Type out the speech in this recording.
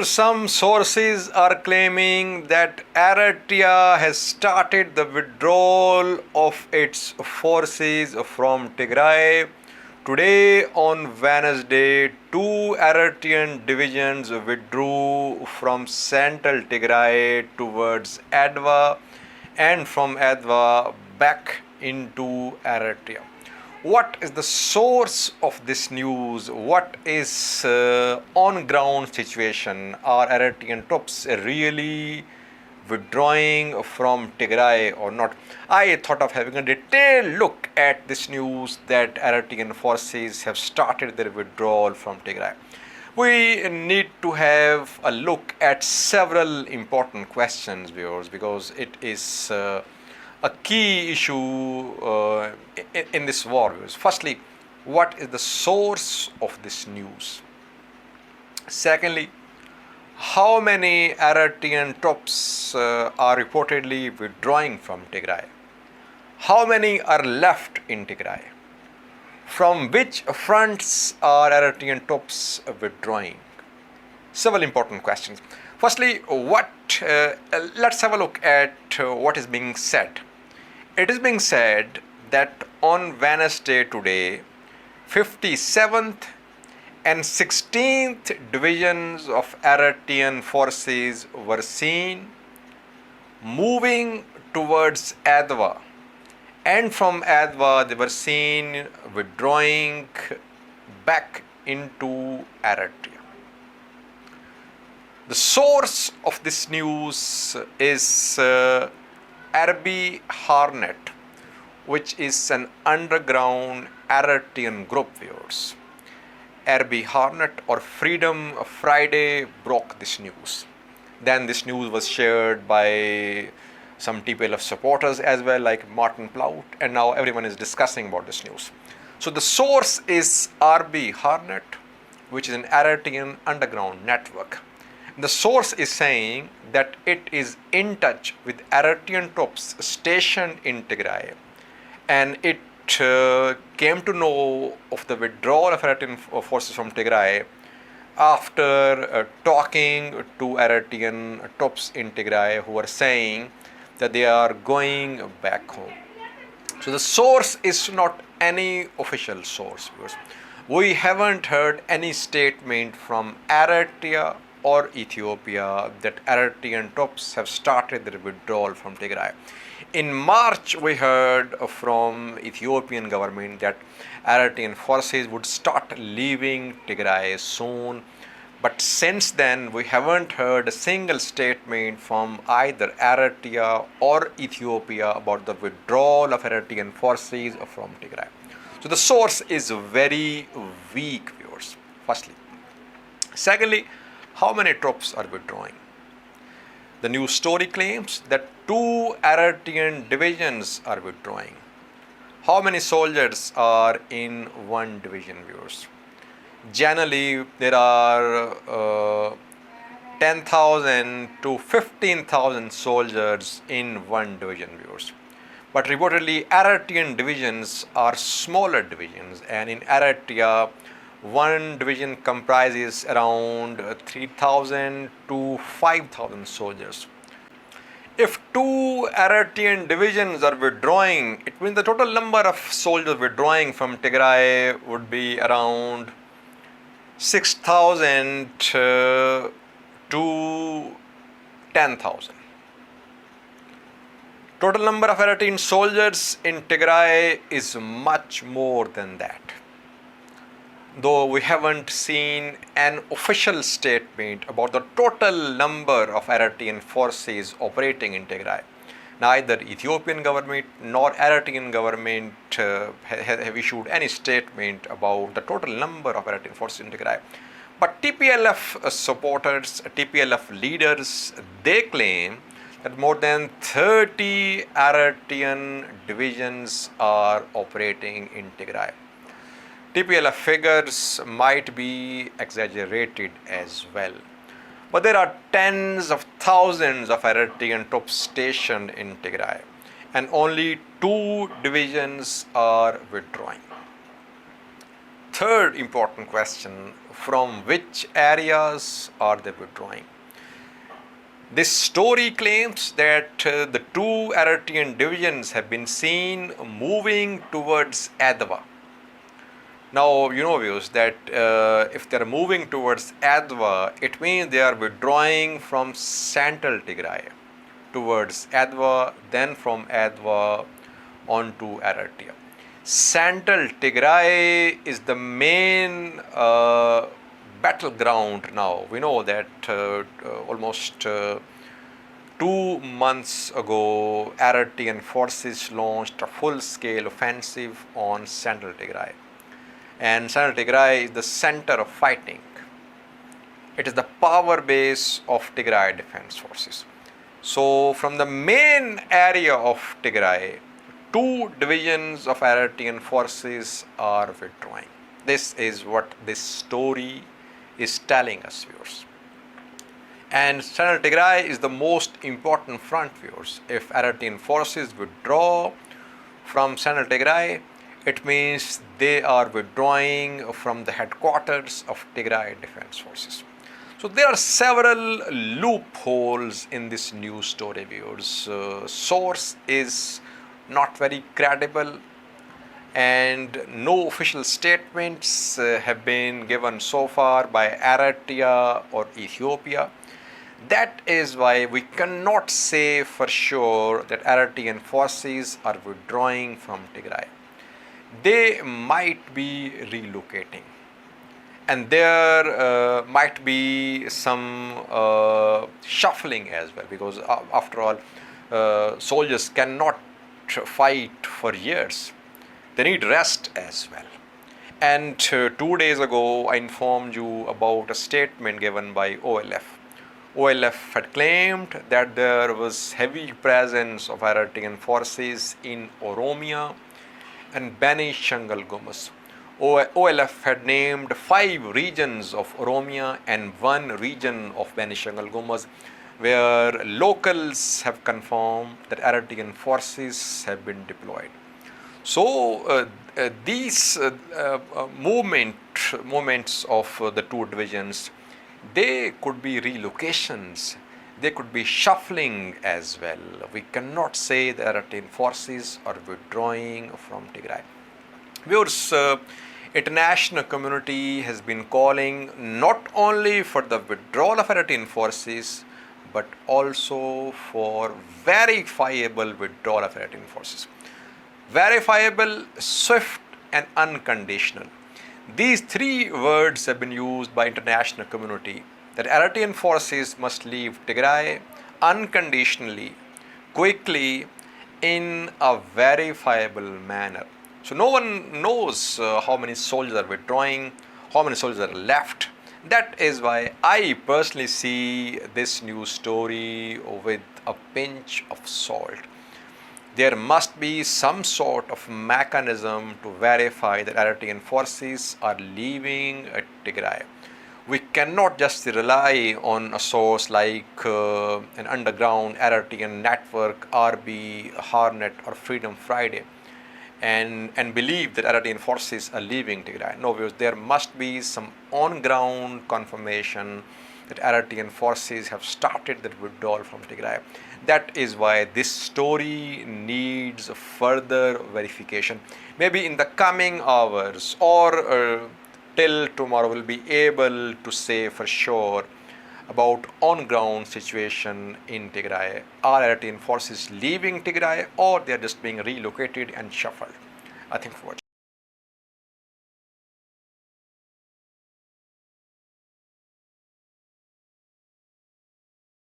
Some sources are claiming that Eritrea has started the withdrawal of its forces from Tigray. Today, on Wednesday, two Eritrean divisions withdrew from central Tigray towards Adwa and from Adwa back into Eritrea. What is the source of this news? What is on ground situation? Are Eritrean troops really withdrawing from Tigray or not? I thought of having a detailed look at this news that Eritrean forces have started their withdrawal from Tigray. We need to have a look at several important questions, viewers, because it is a key issue in this war. Firstly, what is the source of this news? Secondly, how many Eritrean troops are reportedly withdrawing from Tigray? How many are left in Tigray? From which fronts are Eritrean troops withdrawing? Several important questions. Firstly, let's have a look at what is being said. It is being said that on Wednesday today, 57th and 16th divisions of Eritrean forces were seen moving towards Adwa, and from Adwa they were seen withdrawing back into Eritrea. The source of this news is Arbi Harnet, which is an underground Eritrean group, viewers. Arbi Harnet or Freedom Friday broke this news. Then this news was shared by some TPLF supporters as well, like Martin Plaut, and now everyone is discussing about this news. So the source is Arbi Harnet, which is an Eritrean underground network. The source is saying that it is in touch with Eritrean troops stationed in Tigray, and it came to know of the withdrawal of Eritrean forces from Tigray after talking to Eritrean troops in Tigray who were saying that they are going back home. So the source is not any official source. We haven't heard any statement from Eritrea or Ethiopia that Eritrean troops have started their withdrawal from Tigray. In March, we heard from Ethiopian government that Eritrean forces would start leaving Tigray soon. But since then, we haven't heard a single statement from either Eritrea or Ethiopia about the withdrawal of Eritrean forces from Tigray. So the source is very weak, viewers, firstly. Secondly, how many troops are withdrawing? The news story claims that two Eritrean divisions are withdrawing. How many soldiers are in one division, viewers? Generally, there are 10,000 to 15,000 soldiers in one division, viewers. But reportedly, Eritrean divisions are smaller divisions, and in Eritrea, one division comprises around 3,000 to 5,000 soldiers. If two Eritrean divisions are withdrawing, it means the total number of soldiers withdrawing from Tigray would be around 6,000 to 10,000. Total number of Eritrean soldiers in Tigray is much more than that. Though we haven't seen an official statement about the total number of Eritrean forces operating in Tigray. Neither Ethiopian government nor Eritrean government have issued any statement about the total number of Eritrean forces in Tigray. But TPLF supporters, TPLF leaders, they claim that more than 30 Eritrean divisions are operating in Tigray. TPLF figures might be exaggerated as well. But there are tens of thousands of Eritrean troops stationed in Tigray, and only two divisions are withdrawing. third important question, from which areas are they withdrawing? This story claims that the two Eritrean divisions have been seen moving towards Adwa. Now, you know, viewers, that if they are moving towards Adwa, it means they are withdrawing from central Tigray towards Adwa, then from Adwa onto Eritrea. Central Tigray is the main battleground now. We know that almost 2 months ago, Eritrean forces launched a full-scale offensive on central Tigray. And central Tigray is the center of fighting. It is the power base of Tigray defense forces. So from the main area of Tigray, two divisions of Eritrean forces are withdrawing. This is what this story is telling us, viewers. And central Tigray is the most important front, viewers. If Eritrean forces withdraw from central Tigray, it means they are withdrawing from the headquarters of Tigray defense forces. So there are several loopholes in this news story, viewers. Source is not very credible, and no official statements have been given so far by Eritrea or Ethiopia. That is why we cannot say for sure that Eritrean forces are withdrawing from Tigray. They might be relocating, and there might be some shuffling as well, because after all, soldiers cannot fight for years. They need rest as well. And 2 days ago, I informed you about a statement given by OLF. OLF had claimed that there was heavy presence of Eritrean forces in Oromia and Beni Shangal Gumuz. OLF had named 5 regions of Oromia and 1 region of Beni Shangal Gumuz, where locals have confirmed that Eritrean forces have been deployed. So these movements of the two divisions, they could be relocations, they could be shuffling as well. We cannot say the Eritrean forces are withdrawing from Tigray. Viewers, international community has been calling not only for the withdrawal of Eritrean forces, but also for verifiable withdrawal of Eritrean forces. Verifiable, swift, and unconditional. These 3 words have been used by international community, that Eritrean forces must leave Tigray unconditionally, quickly, in a verifiable manner. So no one knows how many soldiers are withdrawing, how many soldiers are left. That is why I personally see this news story with a pinch of salt. There must be some sort of mechanism to verify that Eritrean forces are leaving Tigray. We cannot just rely on a source like an underground Eritrean network, Arbi Harnet or Freedom Friday, and believe that Eritrean forces are leaving Tigray. No, because there must be some on-ground confirmation that Eritrean forces have started that withdrawal from Tigray. That is why this story needs further verification. Maybe in the coming hours or till tomorrow we'll be able to say for sure about on-ground situation in Tigray. Are Eritrean forces leaving Tigray, or they are just being relocated and shuffled? I think for